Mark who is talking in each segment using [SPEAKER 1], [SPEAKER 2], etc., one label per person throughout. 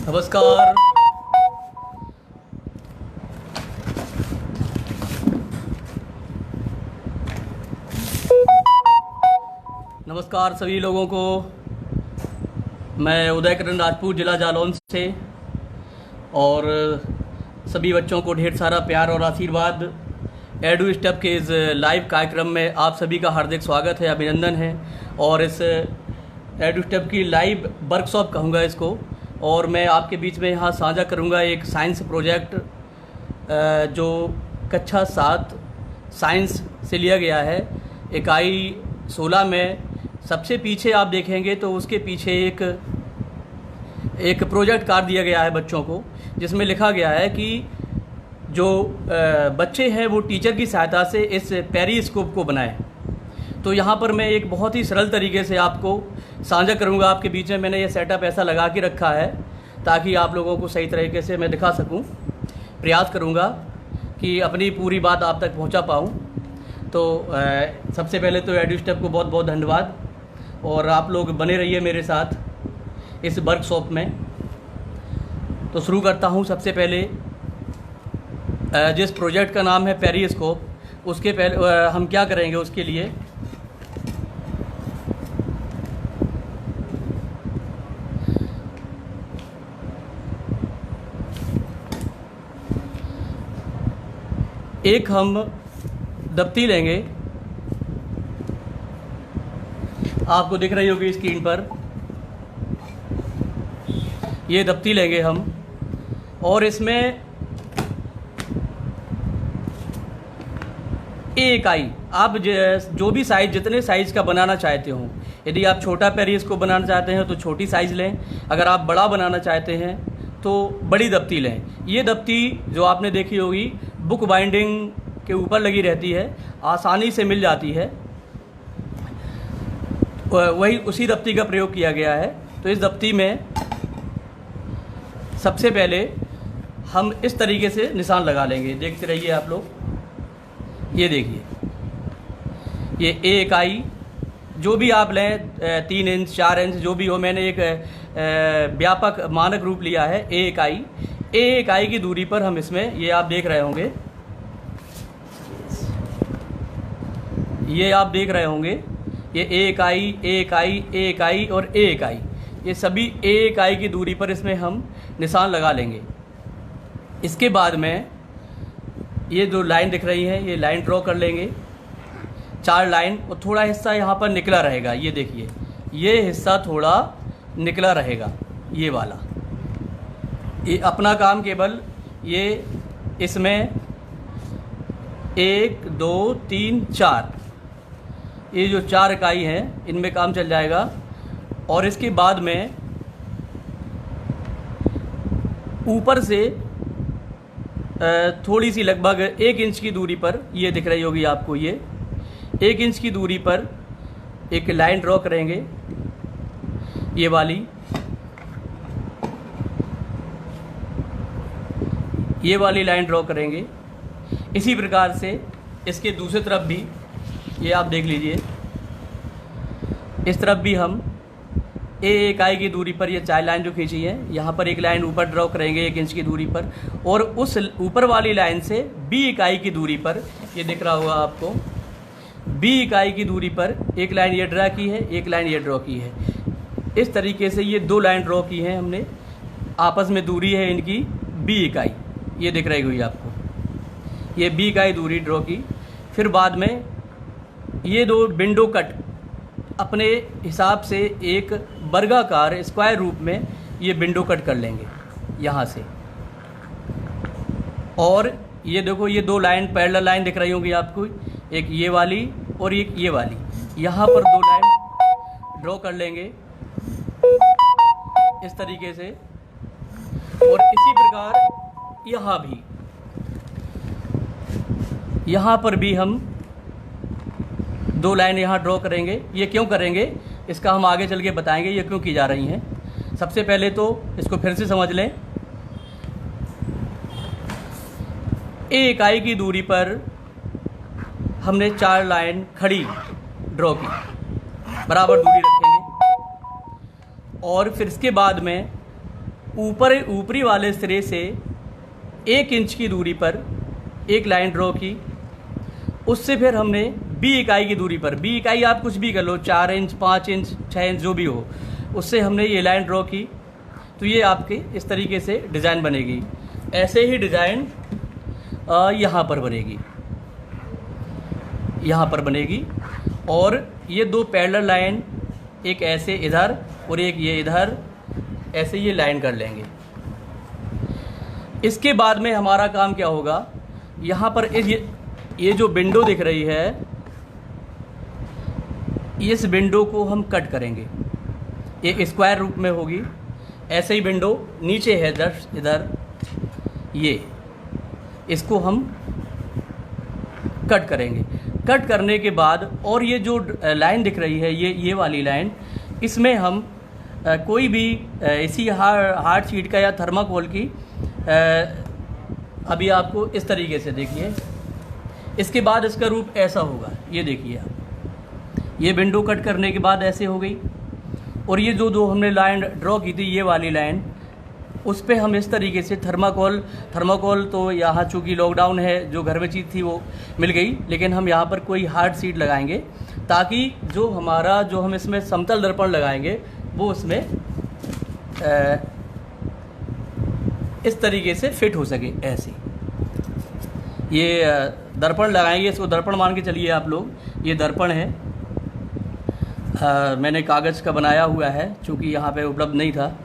[SPEAKER 1] नमस्कार। नमस्कार सभी लोगों को। मैं उदय किरण राजपूत, ज़िला जालौन से, और सभी बच्चों को ढेर सारा प्यार और आशीर्वाद। एडू स्टेप के इस लाइव कार्यक्रम में आप सभी का हार्दिक स्वागत है, अभिनंदन है। और इस एडू स्टेप की लाइव वर्कशॉप कहूँगा इसको, और मैं आपके बीच में यहाँ साझा करूँगा एक साइंस प्रोजेक्ट जो कक्षा 7 साइंस से लिया गया है। इकाई 16 में सबसे पीछे आप देखेंगे तो उसके पीछे एक प्रोजेक्ट कार्ड दिया गया है बच्चों को, जिसमें लिखा गया है कि जो बच्चे हैं वो टीचर की सहायता से इस पेरिस्कोप को बनाएं। तो यहाँ पर मैं एक बहुत ही सरल तरीके से आपको साझा करूँगा आपके बीच में। मैंने ये सेटअप ऐसा लगा के रखा है ताकि आप लोगों को सही तरीके से मैं दिखा सकूँ। प्रयास करूँगा कि अपनी पूरी बात आप तक पहुँचा पाऊँ। तो सबसे पहले तो एडू स्टेप को बहुत बहुत धन्यवाद, और आप लोग बने रहिए मेरे साथ इस वर्कशॉप में। तो शुरू करता हूँ। सबसे पहले जिस प्रोजेक्ट का नाम है पेरिस्कोप, उसके पहले हम क्या करेंगे, उसके लिए एक हम दफ्ती लेंगे, आपको दिख रही होगी स्क्रीन पर। ये दफ्ती लेंगे हम, और इसमें इकाई आप जो भी साइज, जितने साइज़ का बनाना चाहते हो, यदि आप छोटा पेरिस्कोप बनाना चाहते हैं तो छोटी साइज़ लें, अगर आप बड़ा बनाना चाहते हैं तो बड़ी दफ्ती लें। ये दफ्ती जो आपने देखी होगी बुक बाइंडिंग के ऊपर लगी रहती है, आसानी से मिल जाती है, वही उसी दफ्ती का प्रयोग किया गया है। तो इस दफ्ती में सबसे पहले हम इस तरीके से निशान लगा लेंगे। देखते रहिए आप लोग। ये देखिए, ये ए इकाई जो भी आप लें, 3 इंच 4 इंच जो भी हो, मैंने एक व्यापक मानक रूप लिया है ए इकाई। ए इकाई की दूरी पर हम इसमें, ये आप देख रहे होंगे, ये आप देख रहे होंगे, ये ए इकाई, ए इकाई, ए इकाई और ए इकाई, ये सभी ए इकाई की दूरी पर इसमें हम निशान लगा लेंगे। इसके बाद में ये जो लाइन दिख रही है, ये लाइन ड्रॉ कर लेंगे, 4 लाइन, और थोड़ा हिस्सा यहाँ पर निकला रहेगा। ये देखिए, ये हिस्सा थोड़ा निकला रहेगा, ये वाला। ये अपना काम केवल ये इसमें 1 2 3 4, ये जो 4 इकाई हैं इनमें काम चल जाएगा। और इसके बाद में ऊपर से थोड़ी सी, लगभग 1 इंच की दूरी पर, ये दिख रही होगी आपको, ये 1 इंच की दूरी पर एक लाइन ड्रॉ करेंगे, ये वाली। ये वाली लाइन ड्रॉ करेंगे। इसी प्रकार से इसके दूसरी तरफ भी, ये आप देख लीजिए, इस तरफ भी हम ए इकाई की दूरी पर ये 4 लाइन जो खींची है, यहाँ पर एक लाइन ऊपर ड्रॉ करेंगे 1 इंच की दूरी पर, और उस ऊपर वाली लाइन से बी इकाई की दूरी पर, ये दिख रहा होगा आपको, बी इकाई की दूरी पर एक लाइन ये ड्रा की है, एक लाइन ये ड्रॉ की है। इस तरीके से ये 2 लाइन ड्रॉ की हैं हमने, आपस में दूरी है इनकी बी इकाई, ये दिख रही हुई आपको, ये बी इकाई दूरी ड्रॉ की। फिर बाद में ये 2 विंडो कट अपने हिसाब से एक वर्गाकार स्क्वायर रूप में ये विंडो कट कर लेंगे यहाँ से। और ये देखो, ये 2 लाइन पैरेलल लाइन दिख रही होंगी आपको, एक ये वाली और एक ये वाली, यहाँ पर 2 लाइन ड्रॉ कर लेंगे इस तरीके से। और इसी प्रकार यहाँ भी, यहाँ पर भी हम 2 लाइन यहाँ ड्रॉ करेंगे। ये क्यों करेंगे इसका हम आगे चल के बताएंगे, ये क्यों की जा रही हैं। सबसे पहले तो इसको फिर से समझ लें। ए इकाई की दूरी पर हमने 4 लाइन खड़ी ड्रॉ की, बराबर दूरी रखेंगे। और फिर इसके बाद में ऊपरी वाले सिरे से 1 इंच की दूरी पर एक लाइन ड्रॉ की। उससे फिर हमने बी इकाई की दूरी पर, बी इकाई आप कुछ भी कर लो, 4 इंच, 5 इंच, 6 इंच जो भी हो, उससे हमने ये लाइन ड्रॉ की। तो ये आपके इस तरीके से डिज़ाइन बनेगी। ऐसे ही डिज़ाइन यहाँ पर बनेगी, यहाँ पर बनेगी। और ये 2 पैरेलल लाइन, एक ऐसे इधर और एक ये इधर, ऐसे ये लाइन कर लेंगे। इसके बाद में हमारा काम क्या होगा, यहाँ पर ये जो विंडो दिख रही है, इस विंडो को हम कट करेंगे। ये स्क्वायर रूप में होगी। ऐसे ही विंडो नीचे है इधर, ये इसको हम कट करेंगे। कट करने के बाद और ये जो लाइन दिख रही है, ये वाली लाइन, इसमें हम कोई भी इसी हार्ड शीट का या थर्माकोल की, अभी आपको इस तरीके से देखिए। इसके बाद इसका रूप ऐसा होगा, ये देखिए आप, ये विंडो कट करने के बाद ऐसे हो गई। और ये जो 2 हमने लाइन ड्रॉ की थी, ये वाली लाइन, उस पर हम इस तरीके से थर्माकोल तो यहाँ चूँकि लॉकडाउन है, जो घर में चीज़ थी वो मिल गई, लेकिन हम यहाँ पर कोई हार्ड शीट लगाएंगे ताकि जो हम इसमें समतल दर्पण लगाएंगे वो उसमें इस तरीके से फिट हो सके। ऐसे ये दर्पण लगाएंगे, इसको दर्पण मान के चलिए आप लोग। ये दर्पण है, मैंने कागज़ का बनाया हुआ है, चूँकि यहाँ पे उपलब्ध नहीं था,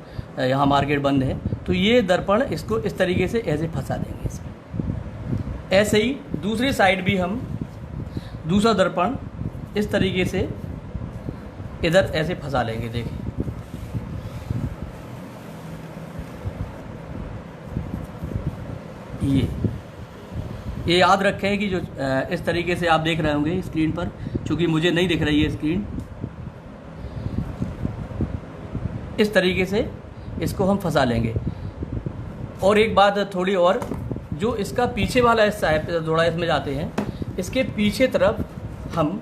[SPEAKER 1] यहाँ मार्केट बंद है। तो ये दर्पण, इसको इस तरीके से ऐसे फंसा देंगे इसमें। ऐसे ही दूसरी साइड भी हम दूसरा दर्पण इस तरीके से इधर ऐसे फंसा लेंगे। देखिए ये याद रखें कि जो इस तरीके से आप देख रहे होंगे स्क्रीन पर, चूँकि मुझे नहीं दिख रही है स्क्रीन, इस तरीके से इसको हम फंसा लेंगे। और एक बात थोड़ी और, जो इसका पीछे वाला हिस्सा है, थोड़ा इसमें जाते हैं, इसके पीछे तरफ हम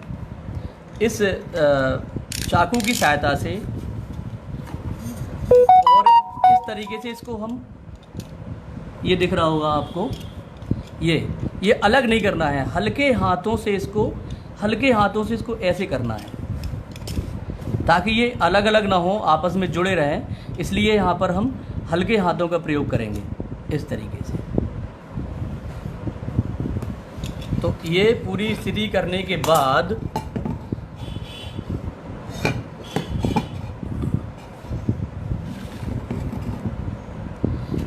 [SPEAKER 1] इस चाकू की सहायता से और इस तरीके से इसको हम, ये दिख रहा होगा आपको, ये अलग नहीं करना है, हल्के हाथों से इसको ऐसे करना है ताकि ये अलग अलग ना हो, आपस में जुड़े रहें। इसलिए यहाँ पर हम हल्के हाथों का प्रयोग करेंगे इस तरीके से। तो ये पूरी स्थिति करने के बाद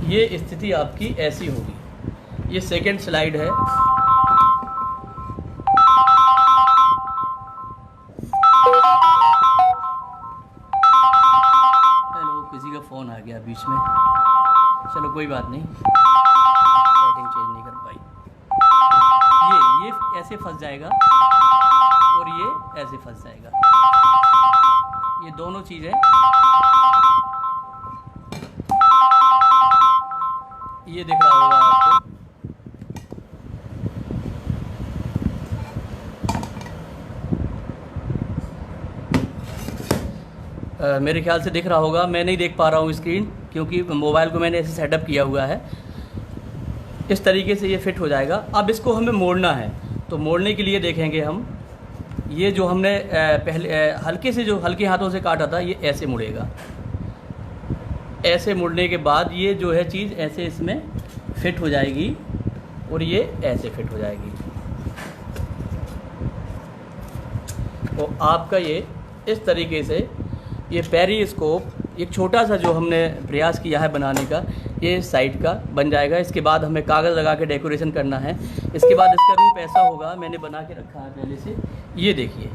[SPEAKER 1] ये स्थिति आपकी ऐसी होगी। ये सेकंड स्लाइड है। हेलो, किसी का फ़ोन आ गया बीच में, चलो कोई बात नहीं, सेटिंग चेंज नहीं कर पाई। ये ऐसे फंस जाएगा और ये ऐसे फंस जाएगा, ये दोनों चीज़ें ये दिख रहा होगा आपको। मेरे ख्याल से दिख रहा होगा, मैं नहीं देख पा रहा हूँ स्क्रीन, क्योंकि मोबाइल को मैंने ऐसे सेटअप किया हुआ है। इस तरीके से ये फिट हो जाएगा। अब इसको हमें मोड़ना है, तो मोड़ने के लिए देखेंगे हम, ये जो हमने पहले हल्के हाथों से काटा था, ये ऐसे मुड़ेगा। ऐसे मुड़ने के बाद ये जो है चीज़ ऐसे इसमें फिट हो जाएगी और ये ऐसे फिट हो जाएगी। तो आपका ये इस तरीके से ये पेरिस्कोप एक छोटा सा जो हमने प्रयास किया है बनाने का, ये साइड का बन जाएगा। इसके बाद हमें कागज़ लगा के डेकोरेशन करना है। इसके बाद इसका रूप ऐसा होगा, मैंने बना के रखा है पहले से, ये देखिए।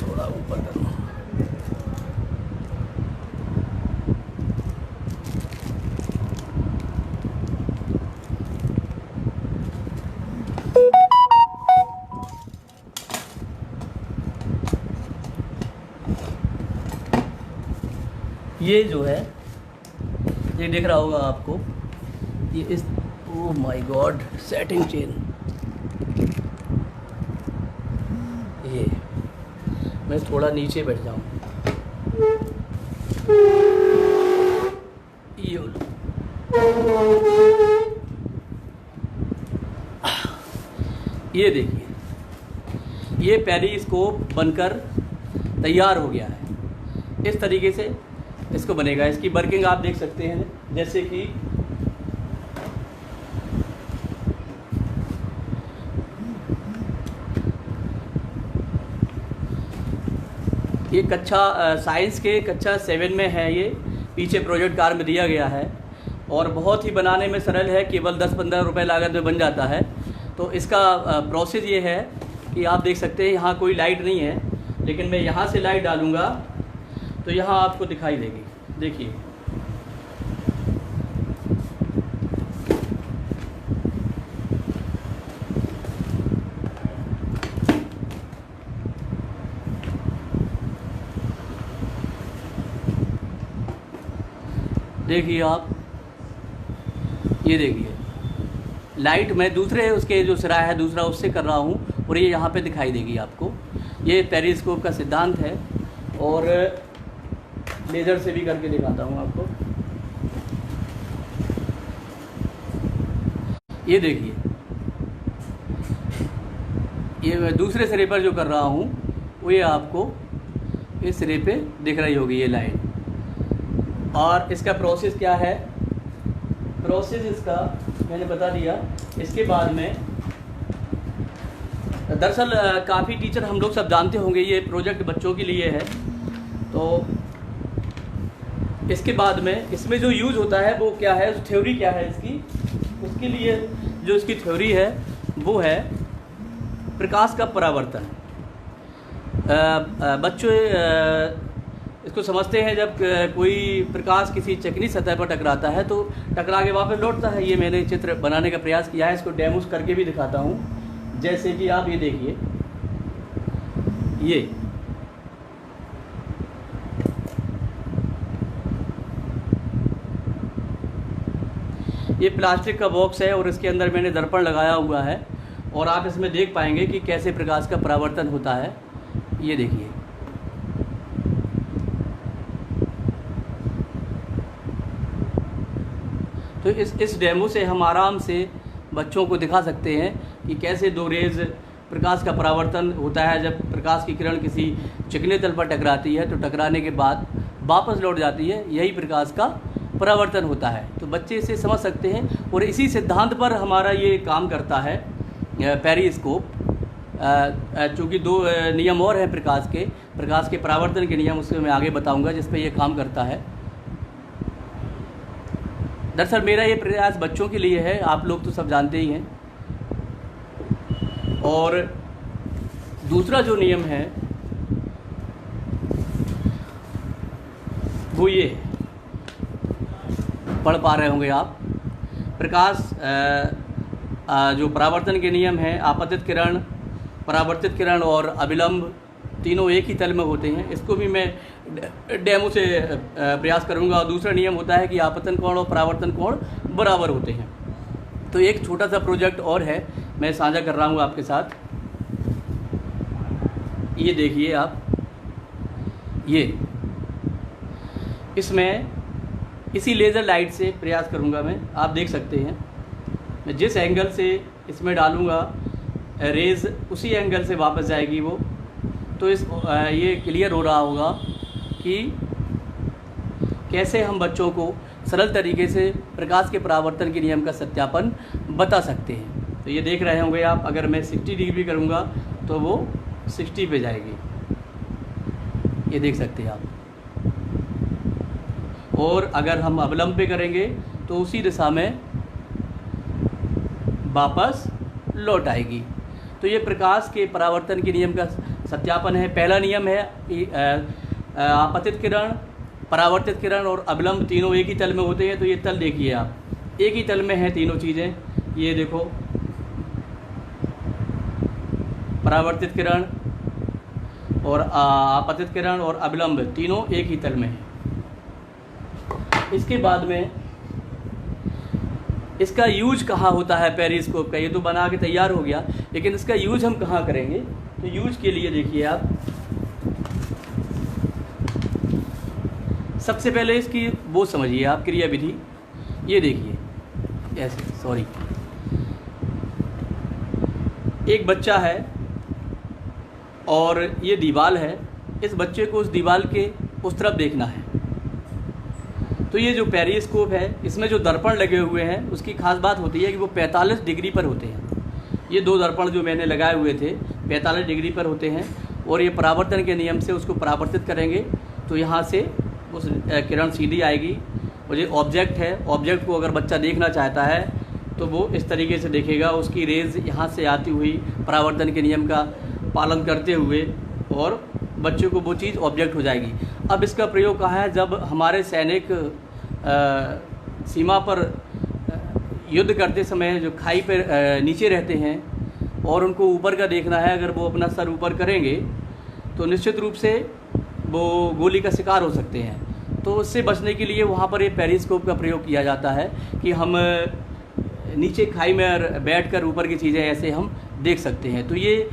[SPEAKER 1] थोड़ा ऊपर करो। ये जो है, ये दिख रहा होगा आपको, ये इस, oh my God, setting chain, ये मैं थोड़ा नीचे बैठ जाऊँ। ये लो। ये देखिए, ये पेरिस्कोप बनकर तैयार हो गया है। इस तरीके से इसको बनेगा। इसकी वर्किंग आप देख सकते हैं, जैसे कि ये कक्षा साइंस के कक्षा 7 में है। ये पीछे प्रोजेक्ट कार में दिया गया है और बहुत ही बनाने में सरल है, केवल 10-15 रुपये लागत में बन जाता है। तो इसका प्रोसेस ये है कि आप देख सकते हैं यहाँ कोई लाइट नहीं है, लेकिन मैं यहाँ से लाइट डालूँगा तो यहाँ आपको दिखाई देगी। देखिए, देखिए आप, ये देखिए लाइट मैं दूसरे उसके जो सिरा है दूसरा उससे कर रहा हूँ और ये यहाँ पे दिखाई देगी आपको। ये पेरिस्कोप का सिद्धांत है और लेज़र से भी करके दिखाता हूँ आपको। ये देखिए, ये मैं दूसरे सिरे पर जो कर रहा हूँ वो ये आपको इस सिरे पे दिख रही होगी ये लाइट। और इसका प्रोसेस क्या है, प्रोसेस इसका मैंने बता दिया। इसके बाद में दरअसल काफ़ी टीचर हम लोग सब जानते होंगे ये प्रोजेक्ट बच्चों के लिए है। तो इसके बाद में इसमें जो यूज़ होता है वो क्या है, थ्योरी क्या है इसकी, उसके लिए जो इसकी थ्योरी है वो है प्रकाश का परावर्तन। बच्चों इसको समझते हैं, जब कोई प्रकाश किसी चिकनी सतह पर टकराता है तो टकरा के वापस लौटता है। ये मैंने चित्र बनाने का प्रयास किया है, इसको डेमोस करके भी दिखाता हूँ। जैसे कि आप ये देखिए, ये प्लास्टिक का बॉक्स है और इसके अंदर मैंने दर्पण लगाया हुआ है और आप इसमें देख पाएंगे कि कैसे प्रकाश का परावर्तन होता है। ये देखिए, तो इस डेमो से हम आराम से बच्चों को दिखा सकते हैं कि कैसे दो रेज़ प्रकाश का परावर्तन होता है। जब प्रकाश की किरण किसी चिकने तल पर टकराती है तो टकराने के बाद वापस लौट जाती है, यही प्रकाश का परावर्तन होता है। तो बच्चे इसे समझ सकते हैं और इसी सिद्धांत पर हमारा ये काम करता है पेरिस्कोप। चूँकि दो नियम और हैं प्रकाश के परावर्तन के नियम, उसको मैं आगे बताऊंगा जिस पे ये काम करता है। दरअसल मेरा ये प्रयास बच्चों के लिए है, आप लोग तो सब जानते ही हैं। और दूसरा जो नियम है वो ये पढ़ पा रहे होंगे आप। प्रकाश जो परावर्तन के नियम हैं, आपतित किरण, परावर्तित किरण और अभिलंब तीनों एक ही तल में होते हैं। इसको भी मैं डेमो से प्रयास करूंगा। और दूसरा नियम होता है कि आपतन कोण और परावर्तन कोण बराबर होते हैं। तो एक छोटा सा प्रोजेक्ट और है, मैं साझा कर रहा हूँ आपके साथ। ये देखिए आप, ये इसमें इसी लेज़र लाइट से प्रयास करूँगा मैं। आप देख सकते हैं मैं जिस एंगल से इसमें डालूँगा रेज़ उसी एंगल से वापस जाएगी वो। तो ये क्लियर हो रहा होगा कि कैसे हम बच्चों को सरल तरीके से प्रकाश के परावर्तन के नियम का सत्यापन बता सकते हैं। तो ये देख रहे होंगे आप, अगर मैं 60 डिग्री करूँगा तो वो 60 पे जाएगी, ये देख सकते हैं आप। और अगर हम अवलंब पे करेंगे तो उसी दिशा में वापस लौट आएगी। तो ये प्रकाश के परावर्तन के नियम का सत्यापन है। पहला नियम है आपतित किरण, परावर्तित किरण और अवलंब तीनों एक ही तल में होते हैं। तो ये तल देखिए आप, एक ही तल में हैं तीनों चीज़ें। ये देखो, परावर्तित किरण और आपतित किरण और अवलंब तीनों एक ही तल में हैं। इसके बाद में इसका यूज कहाँ होता है पेरिस्कोप का, ये तो बना के तैयार हो गया, लेकिन इसका यूज हम कहाँ करेंगे। तो यूज के लिए देखिए आप, सबसे पहले इसकी वो समझिए आप क्रिया विधि। ये देखिए ऐसे, सॉरी, एक बच्चा है और ये दीवार है, इस बच्चे को उस दीवार के उस तरफ देखना है। तो ये जो पेरिस्कोप है इसमें जो दर्पण लगे हुए हैं उसकी खास बात होती है कि वो 45 डिग्री पर होते हैं। ये 2 दर्पण जो मैंने लगाए हुए थे 45 डिग्री पर होते हैं और ये परावर्तन के नियम से उसको परावर्तित करेंगे तो यहाँ से उस किरण सीधी आएगी और ये ऑब्जेक्ट है, ऑब्जेक्ट को अगर बच्चा देखना चाहता है तो वो इस तरीके से देखेगा, उसकी रेज़ यहाँ से आती हुई परावर्तन के नियम का पालन करते हुए और बच्चे को वो चीज़ ऑब्जेक्ट हो जाएगी। अब इसका प्रयोग कहाँ है? जब हमारे सैनिक सीमा पर युद्ध करते समय जो खाई पर नीचे रहते हैं और उनको ऊपर का देखना है, अगर वो अपना सर ऊपर करेंगे तो निश्चित रूप से वो गोली का शिकार हो सकते हैं। तो उससे बचने के लिए वहाँ पर ये पेरिस्कोप का प्रयोग किया जाता है कि हम नीचे खाई में बैठकर ऊपर की चीज़ें ऐसे हम देख सकते हैं। तो ये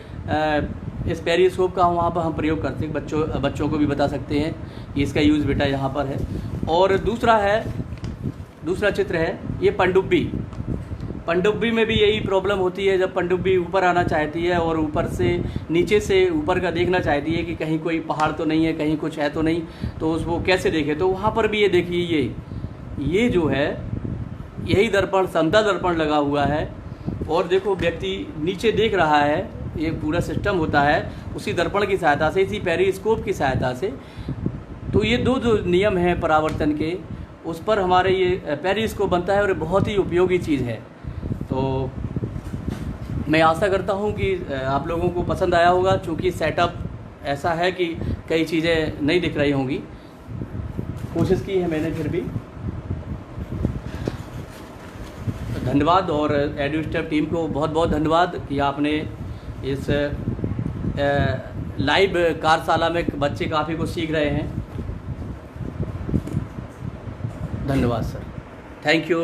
[SPEAKER 1] इस पेरिस्कोप का वहाँ पर हम प्रयोग करते हैं, बच्चों को भी बता सकते हैं कि इसका यूज़ बेटा यहाँ पर है। और दूसरा चित्र है ये पनडुब्बी। पनडुब्बी में भी यही प्रॉब्लम होती है, जब पनडुब्बी ऊपर आना चाहती है और ऊपर से नीचे से ऊपर का देखना चाहती है कि कहीं कोई पहाड़ तो नहीं है, कहीं कुछ है तो नहीं, तो उसको कैसे देखे। तो वहाँ पर भी ये देखिए, ये जो है यही दर्पण, समतल दर्पण लगा हुआ है और देखो व्यक्ति नीचे देख रहा है। ये पूरा सिस्टम होता है उसी दर्पण की सहायता से, इसी पेरिस्कोप की सहायता से। तो ये दो जो नियम हैं परावर्तन के, उस पर हमारे ये पेरिस्कोप बनता है और बहुत ही उपयोगी चीज़ है। तो मैं आशा करता हूँ कि आप लोगों को पसंद आया होगा, चूँकि सेटअप ऐसा है कि कई चीज़ें नहीं दिख रही होंगी। कोशिश की है मैंने फिर भी। धन्यवाद और एडुस्टेप टीम को बहुत बहुत धन्यवाद कि आपने इस लाइव कार्यशाला में बच्चे काफ़ी कुछ सीख रहे हैं। धन्यवाद सर, थैंक यू।